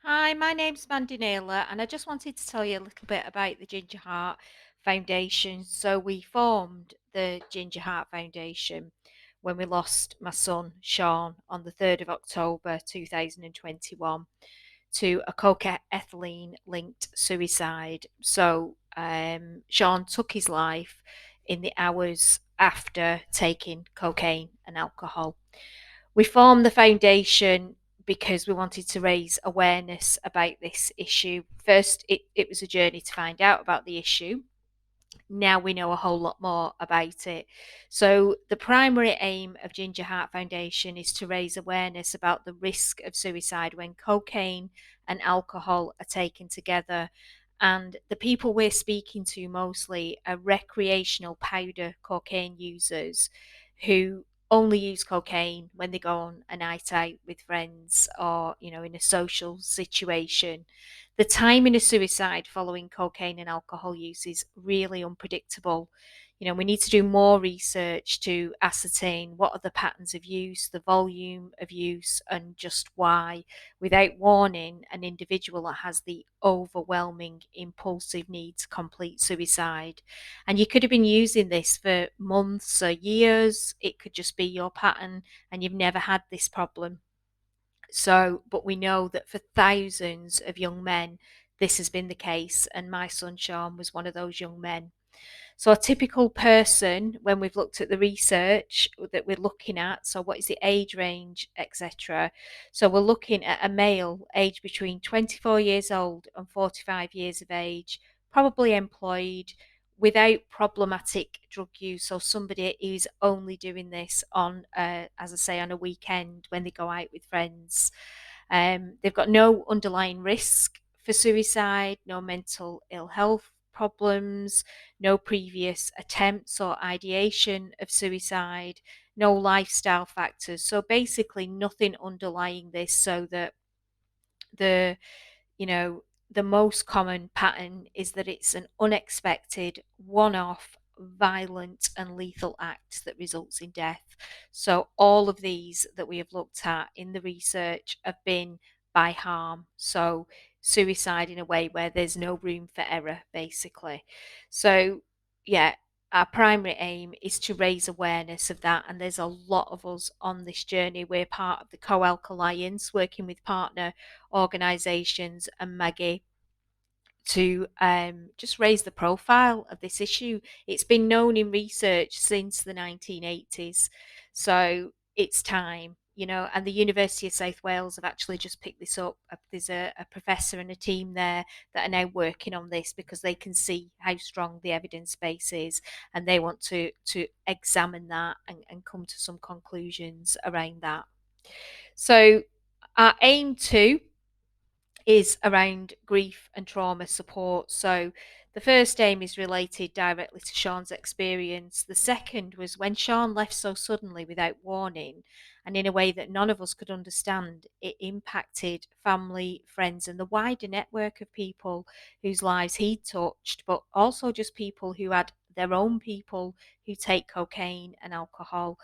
Hi, my name's Mandy Naylor, and I just wanted to tell you a little bit about the Ginger Heart Foundation. So, we formed the Ginger Heart Foundation when we lost my son Sean on the 3rd of October 2021 to a cocaethylene linked suicide. Sean took his life in the hours after taking cocaine and alcohol. We formed the foundation because we wanted to raise awareness about this issue. First, it was a journey to find out about the issue. Now we know a whole lot more about it. So, the primary aim of Ginger Heart Foundation is to raise awareness about the risk of suicide when cocaine and alcohol are taken together. And the people we're speaking to mostly are recreational powder cocaine users who only use cocaine when they go on a night out with friends or, in a social situation. The timing of suicide following cocaine and alcohol use is really unpredictable. We need to do more research to ascertain what are the patterns of use, the volume of use, and just why, without warning an individual that has the overwhelming impulsive need to complete suicide. And you could have been using this for months or years. It could just be your pattern and you've never had this problem. But we know that for thousands of young men, this has been the case, and my son Sean was one of those young men. So, a typical person, when we've looked at the research that we're looking at, so what is the age range, etc. So, we're looking at a male aged between 24 years old and 45 years of age, probably employed, without problematic drug use. So, somebody who's only doing this on, as I say, on a weekend when they go out with friends. They've got no underlying risk for suicide, no mental ill health problems, no previous attempts or ideation of suicide, no lifestyle factors. So basically, nothing underlying this, so that the you know, the most common pattern is that it's an unexpected, one off, violent, and lethal act that results in death. So, all of these that we have looked at in the research have been by harm. So, suicide in a way where there's no room for error, basically. So, yeah, our primary aim is to raise awareness of that, and there's a lot of us on this journey. We're part of the CoAlc Alliance, working with partner organisations and Maggie to just raise the profile of this issue. It's been known in research since the 1980s, so it's time. And the University of South Wales have actually just picked this up. There's a professor and a team there that are now working on this because they can see how strong the evidence base is, and they want to examine that and come to some conclusions around that. So, our aim too is around grief and trauma support. So the first aim is related directly to Sean's experience. The second was when Sean left so suddenly without warning and in a way that none of us could understand, it impacted family, friends, and the wider network of people whose lives he'd touched, but also just people who had their own people who take cocaine and alcohol.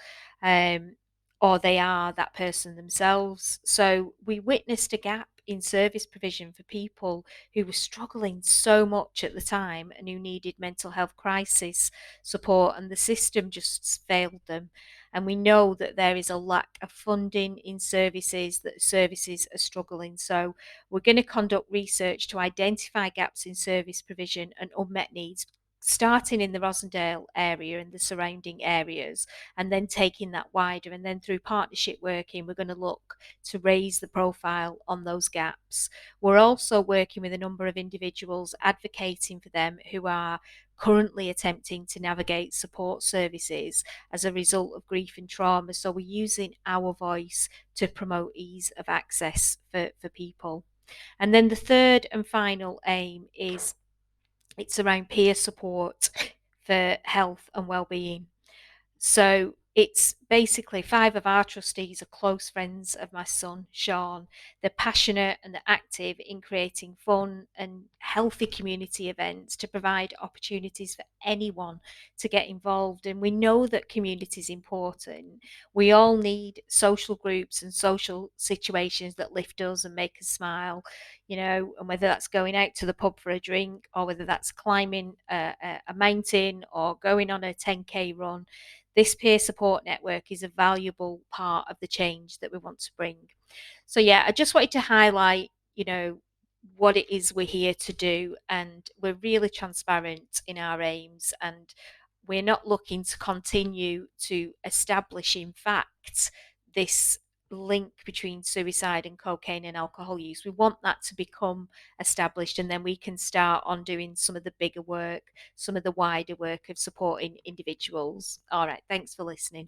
Or they are that person themselves. So we witnessed a gap in service provision for people who were struggling so much at the time and who needed mental health crisis support, and the system just failed them. And we know that there is a lack of funding in services, that services are struggling. So we're going to conduct research to identify gaps in service provision and unmet needs, starting in the Rosendale area and the surrounding areas, and then taking that wider. And then through partnership working, we're going to look to raise the profile on those gaps. We're also working with a number of individuals, advocating for them who are currently attempting to navigate support services as a result of grief and trauma. So we're using our voice to promote ease of access for people. And then the third and final aim is it's around peer support for health and well-being. So it's basically 5 of our trustees are close friends of my son, Sean. They're passionate and they're active in creating fun and healthy community events to provide opportunities for anyone to get involved. And we know that community is important. We all need social groups and social situations that lift us and make us smile, and whether that's going out to the pub for a drink or whether that's climbing a mountain or going on a 10K run, this peer support network is a valuable part of the change that we want to bring. So, yeah, I just wanted to highlight, what it is we're here to do, and we're really transparent in our aims, and we're not looking to continue to establish, in fact, this link between suicide and cocaine and alcohol use. We want that to become established, and then we can start on doing some of the bigger work, some of the wider work of supporting individuals. All right, thanks for listening.